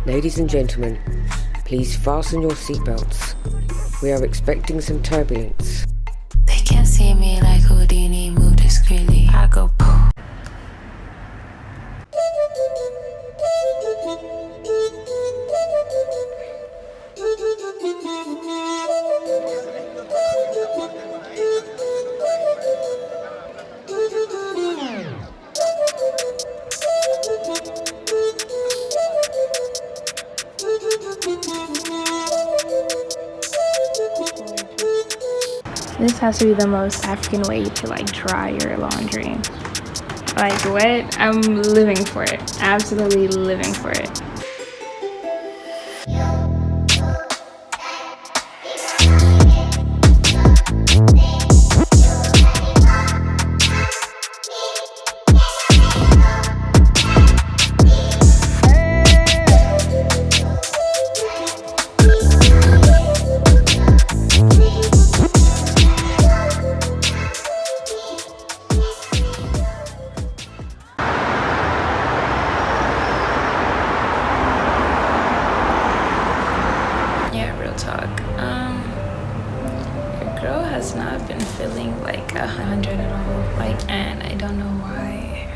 Ladies and gentlemen, please fasten your seatbelts. We are expecting some turbulence. They can't see me like Houdini, move discreetly. I go poof. This has to be the most African way to like dry your laundry. Like what? I'm living for it. Absolutely living for it. Girl has not been feeling like 100 at all, like, and I don't know why.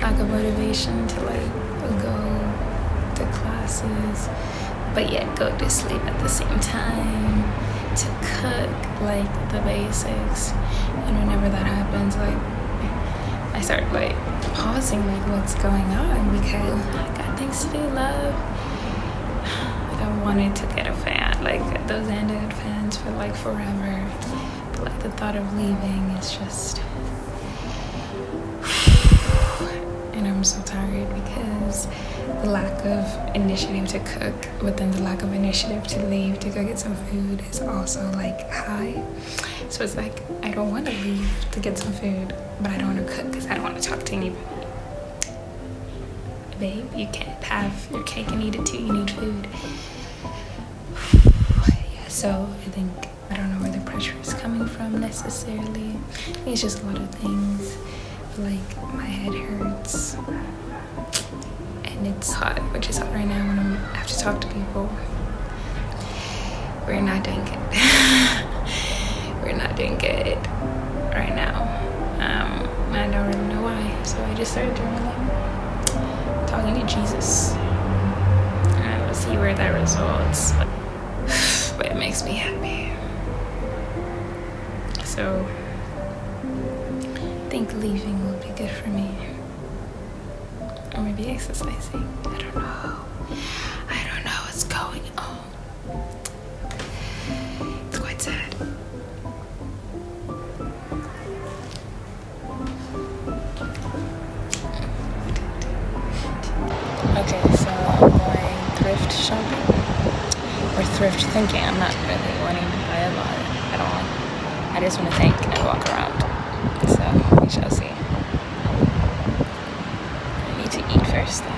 Lack of motivation to like go to classes, but yet go to sleep at the same time, to cook like the basics. And whenever that happens, like I start like pausing, like what's going on, because I got things to do, love. I wanted to get a fan, like those ended fans for like forever, but like the thought of leaving is just, and I'm so tired because the lack of initiative to cook, but then the lack of initiative to leave to go get some food is also like high. So it's like I don't want to leave to get some food, but I don't want to cook because I don't want to talk to anybody. Babe, you can't have your cake and eat it too, you need food. So I think, I don't know where the pressure is coming from necessarily. It's just a lot of things. Like my head hurts and it's hot, which is hot right now when I have to talk to people. We're not doing good. We're not doing good right now. I don't really know why. So I just started journaling, talking to Jesus. And we'll see where that results. But it makes me happy. So I think leaving will be good for me. Or maybe exercising. I don't know. I don't know what's going on. It's quite sad. Okay, so I'm going thrift shopping. Or thrift thinking. I'm not really wanting to buy a lot at all. I just want to think and walk around. So we shall see. I need to eat first though.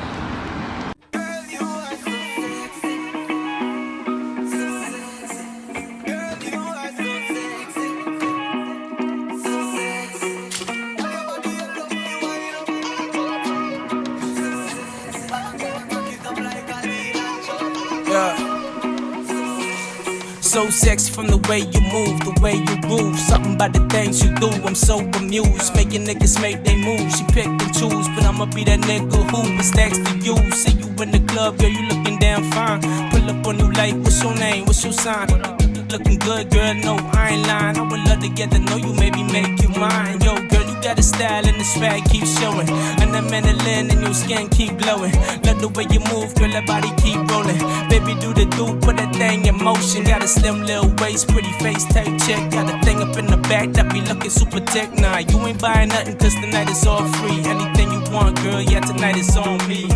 So sexy from the way you move, the way you groove. Something about the things you do, I'm so amused. Making niggas make they move, she pick and choose. But I'ma be that nigga who was next to you. See you in the club, girl, you looking damn fine. Pull up on you like, what's your name, what's your sign? Looking good, girl, no, I ain't lying. I would love to get to know you, maybe make you mine. Yo, girl, you got a style and the swag keep showing. And that melanin in your skin keep glowing. Love the way you move, girl, that body keep rolling. Baby, do the do, put that thing in motion. Got a slim little waist, pretty face, tight chick. Got a thing up in the back that be looking super thick. Nah, you ain't buying nothing cause tonight is all free. Anything you want, girl, yeah, tonight is on me,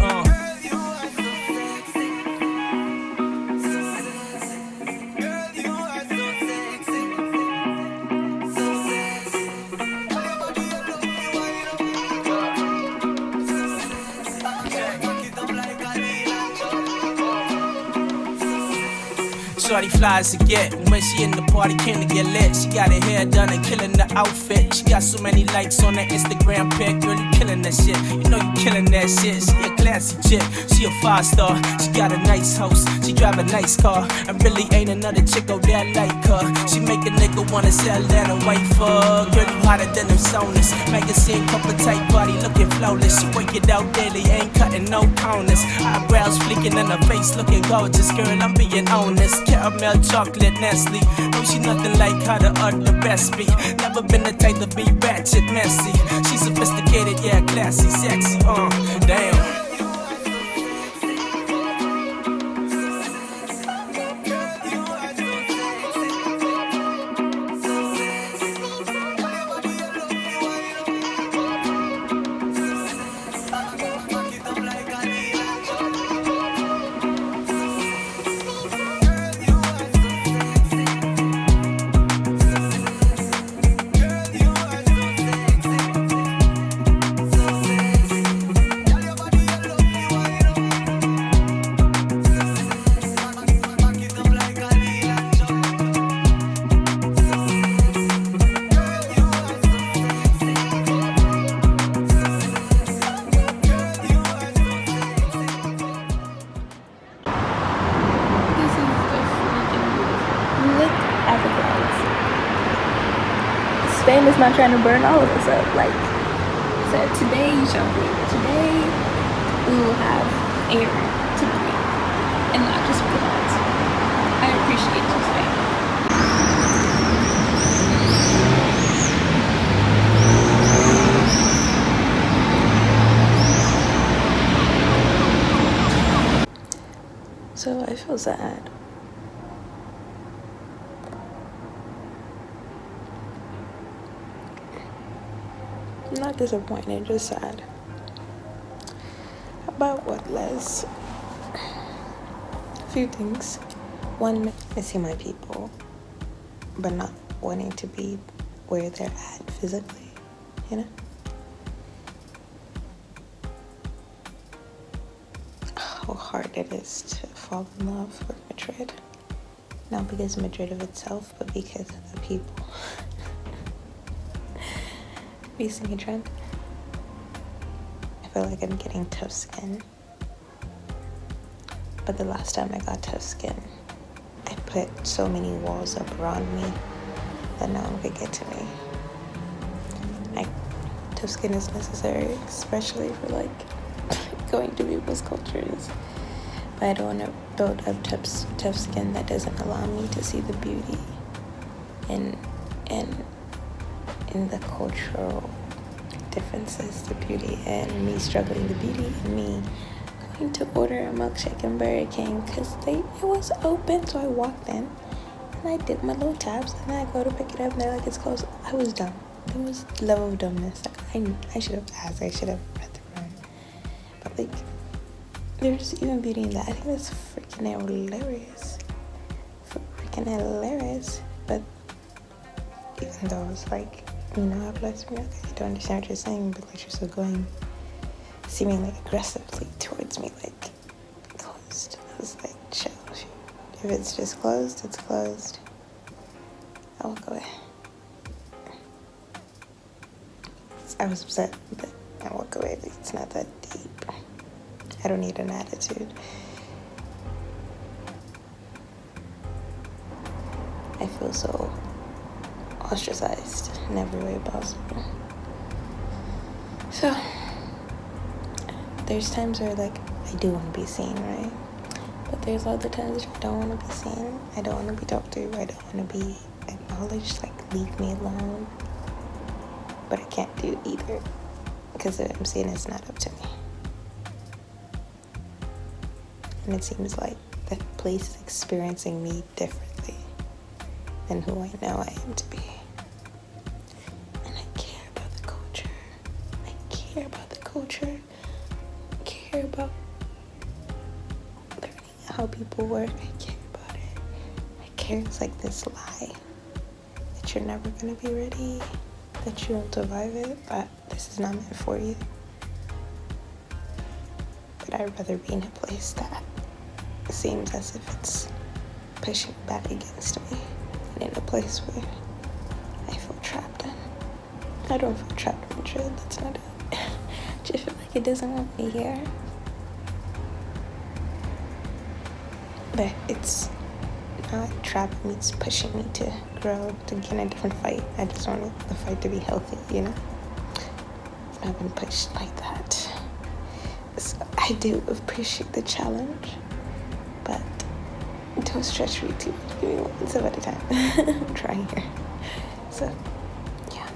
shorty fly as a get. When she in the party, came to get lit. She got her hair done and killing the outfit. She got so many likes on her Instagram pic. Girl, you killing that shit. You know you killing that shit. She a classy chick. She a 5-star. She got a nice house. She drive a nice car. And really ain't another chick out there like her. She make a nigga wanna sell that and wait for her. Girl, you hotter than them soners. Magazine cover tight body looking flawless. She work it out daily, ain't cutting no corners. Eyebrows flicking and her face looking gorgeous. Girl, I'm being honest. Caramel chocolate Nestle. No, she nothing like how the other best be. Never been the type to be ratchet messy. She sophisticated, yeah, classy, sexy. Damn. Spain is not trying to burn all of us up. Like I said, today you shall breathe. Today we will have air to breathe and not just clouds. I appreciate you, Spain. So I feel sad. I'm not disappointed, just sad. About what, Les? A few things. One, missing my people, but not wanting to be where they're at physically, you know? How hard it is to fall in love with Madrid. Not because of Madrid of itself, but because of the people. You see me, Trent? I feel like I'm getting tough skin. But the last time I got tough skin, I put so many walls up around me that no one could get to me. Tough skin is necessary, especially for like going to people's cultures. But I don't want to build up tough skin that doesn't allow me to see the beauty in the cultural differences, the beauty in me struggling, the beauty in me going to order a milkshake in Burger King because it was open. So I walked in and I did my little taps and then I go to pick it up and they're like, it's closed. I was dumb. There was a level of dumbness. Like, I should have asked. I should have read the room. But like, there's even beauty in that. I think that's freaking hilarious. But even though it's like, you know, I bless me, okay, I don't understand what you're saying, but like you're still going seemingly aggressively towards me, like closed. I was like, chill. If it's just closed, it's closed. I'll walk away. I was upset, but I walk away. It's not that deep. I don't need an attitude. I feel so ostracized in every way possible. So there's times where like I do want to be seen, right? But there's other times where I don't want to be seen. I don't want to be talked to. I don't want to be acknowledged. Like, leave me alone. But I can't do either because I'm saying it's not up to me. And it seems like that place is experiencing me differently than who I know I am to be. And I care about the culture. I care about the culture. I care about learning how people work. I care about it. I care. It's like this lie that you're never going to be ready, that you won't survive it, but this is not meant for you. But I'd rather be in a place that seems as if it's pushing back against me, and in a place where I feel trapped in. I don't feel trapped in Madrid, that's not it. I just feel like it doesn't want me here. But it's not trapping me, it's pushing me to grow, to get in a different fight. I just want the fight to be healthy, you know? I've been pushed like that. So I do appreciate the challenge, but don't stretch me too much. Give me 1 step at a time. I'm trying here. So, yeah.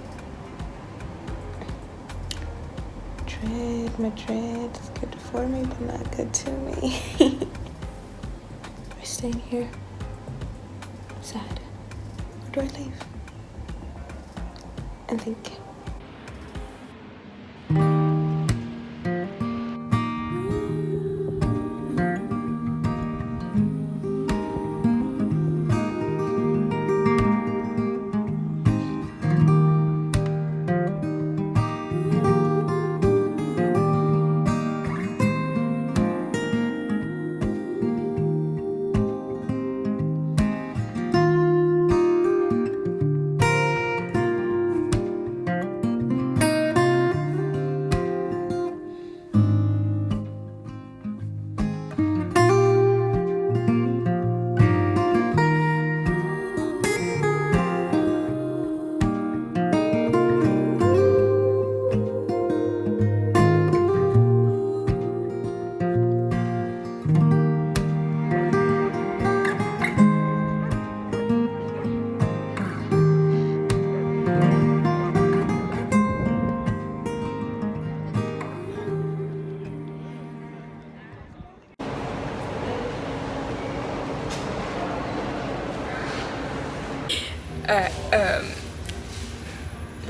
Madrid is good for me, but not good to me. Am I staying here? Sad. Or do I leave? And think.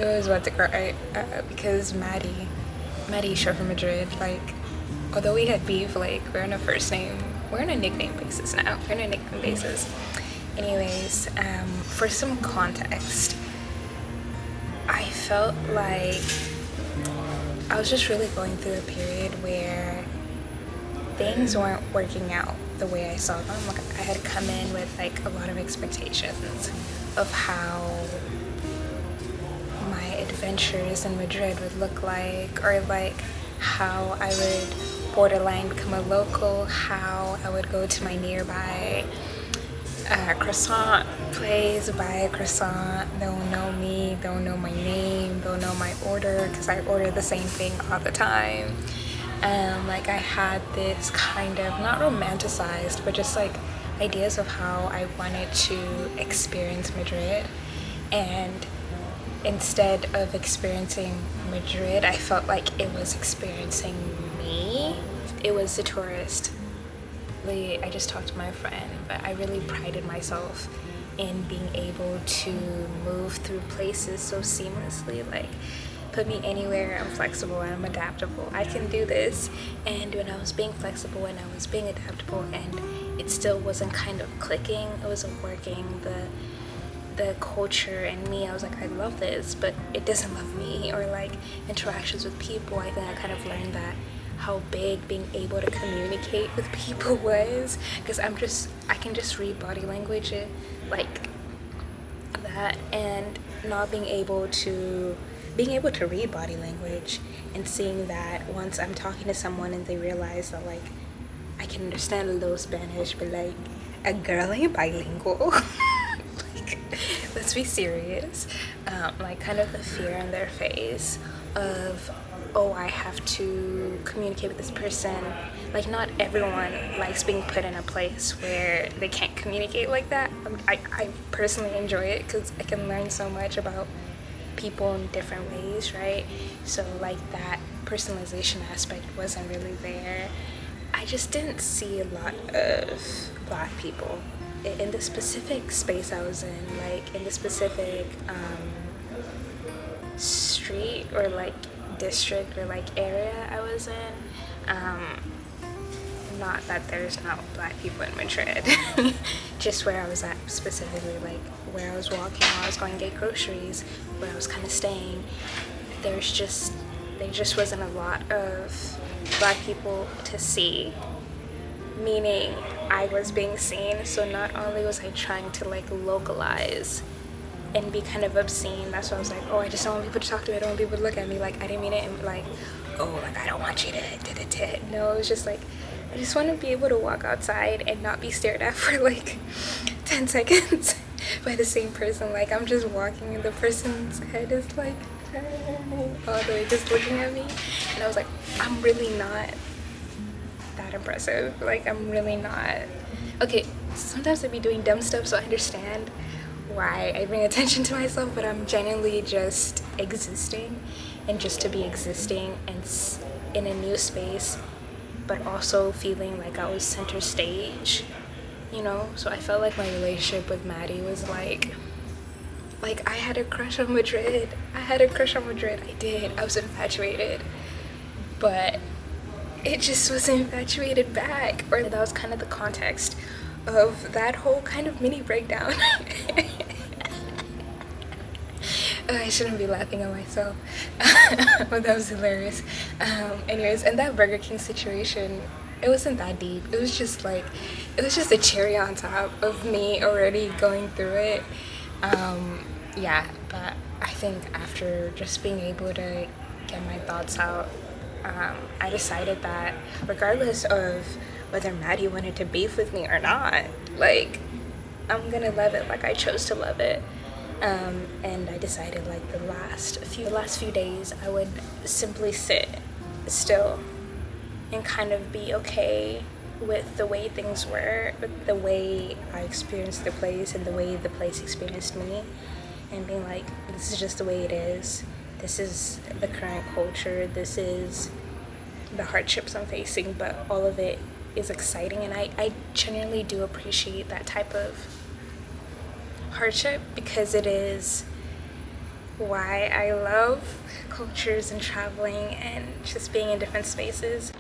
I was about to cry because Maddie short from Madrid, like, although we had beef, like, we're on a nickname basis now. Anyways, for some context, I felt like I was just really going through a period where things weren't working out the way I saw them. Like, I had come in with like a lot of expectations of how my adventures in Madrid would look like, or like how I would borderline become a local, how I would go to my nearby croissant place, buy a croissant, they'll know me, they'll know my name, they'll know my order because I order the same thing all the time. Like, I had this kind of, not romanticized, but just like ideas of how I wanted to experience Madrid. And instead of experiencing Madrid, I felt like it was experiencing me. It was a tourist. I just talked to my friend, but I really prided myself in being able to move through places so seamlessly. Like, put me anywhere, I'm flexible and I'm adaptable. I can do this. And when I was being flexible and I was being adaptable and it still wasn't kind of clicking, it wasn't working, the culture and me, I was like, I love this, but it doesn't love me. Or like interactions with people, I think I kind of learned that how big being able to communicate with people was, because I can just read body language like that, and not being able to read body language and seeing that once I'm talking to someone and they realize that like I can understand a little Spanish, but like a girl ain't bilingual. Like, let's be serious. Like, kind of the fear on their face of, oh, I have to communicate with this person. Like, not everyone likes being put in a place where they can't communicate like that. I personally enjoy it because I can learn so much about people in different ways, right? So like that personalization aspect wasn't really there. I just didn't see a lot of Black people in the specific space I was in, like in the specific street or like district or like area I was in. Not that there's not Black people in Madrid, just where I was at specifically, like where I was walking while I was going to get groceries, where I was kind of staying. There just wasn't a lot of Black people to see. meaning I was being seen. So not only was I trying to like localize and be kind of obscene, that's why I was like, oh, I just don't want people to talk to me, I don't want people to look at me. Like, I didn't mean it and like, oh, like I don't want you to no, it was just like, I just want to be able to walk outside and not be stared at for like 10 seconds by the same person. Like, I'm just walking and the person's head is like all the way just looking at me, and I was like, I'm really not that impressive. Like, I'm really not. Okay, sometimes I be doing dumb stuff, so I understand why I bring attention to myself, but I'm genuinely just existing, and just to be existing and in a new space, but also feeling like I was center stage, you know? So I felt like my relationship with Maddie was like I had a crush on Madrid. I did. I was infatuated, but it just was infatuated back. Or that was kind of the context of that whole kind of mini breakdown. I shouldn't be laughing at myself, but that was hilarious. Anyways, and that Burger King situation, it wasn't that deep. It was just a cherry on top of me already going through it. Yeah, but I think after just being able to get my thoughts out, I decided that regardless of whether Maddie wanted to beef with me or not, like, I'm gonna love it like I chose to love it. And I decided like the last few days I would simply sit still and kind of be okay with the way things were, with the way I experienced the place and the way the place experienced me, and being like, this is just the way it is. This is the current culture. This is the hardships I'm facing, but all of it is exciting, and I genuinely do appreciate that type of hardship, because it is why I love cultures and traveling and just being in different spaces.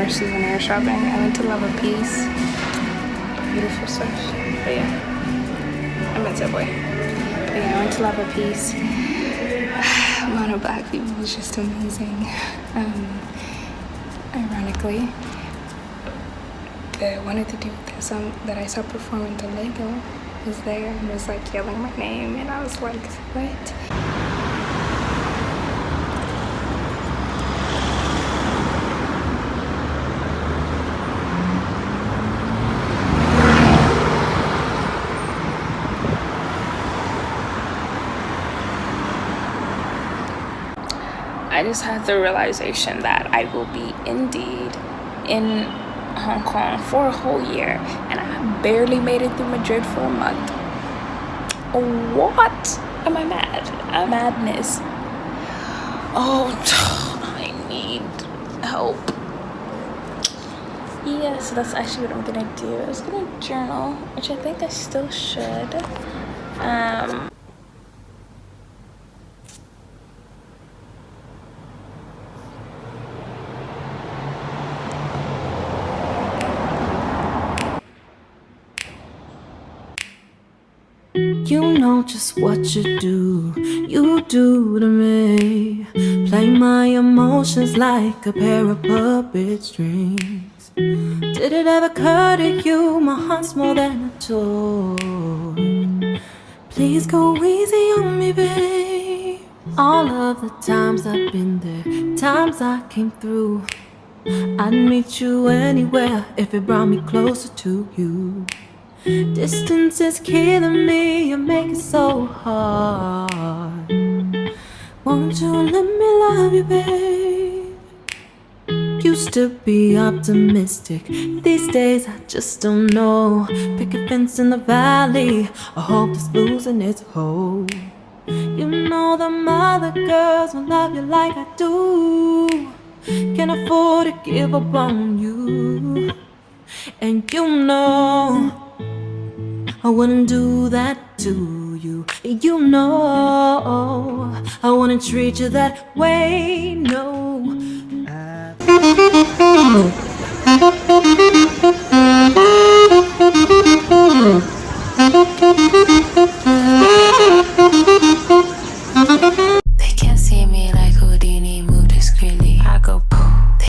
Souvenir shopping. I went to Love a Piece. Beautiful stuff. But yeah, I'm in Subway. But yeah, I went to Love a Piece. The amount of black people was just amazing. Ironically, one of the dudes that I saw perform in the Lego was there and was like yelling my name, and I was like, what? I just had the realization that I will be indeed in Hong Kong for a whole year, and I barely made it through Madrid for a month. What? Am I mad? Madness. Oh, I need help. Yeah, so that's actually what I'm gonna do. I was gonna journal, which I think I still should. You know just what you do to me. Play my emotions like a pair of puppet strings. Did it ever occur to you my heart's more than a toy? Please go easy on me, babe. All of the times I've been there, times I came through, I'd meet you anywhere if it brought me closer to you. Distance is killing me, you make it so hard. Won't you let me love you, babe? Used to be optimistic, these days I just don't know. Pick a fence in the valley, I hope it's losing its hold. You know them other girls won't love you like I do. Can't afford to give up on you. And you know I wouldn't do that to you. You know I wouldn't treat you that way, no.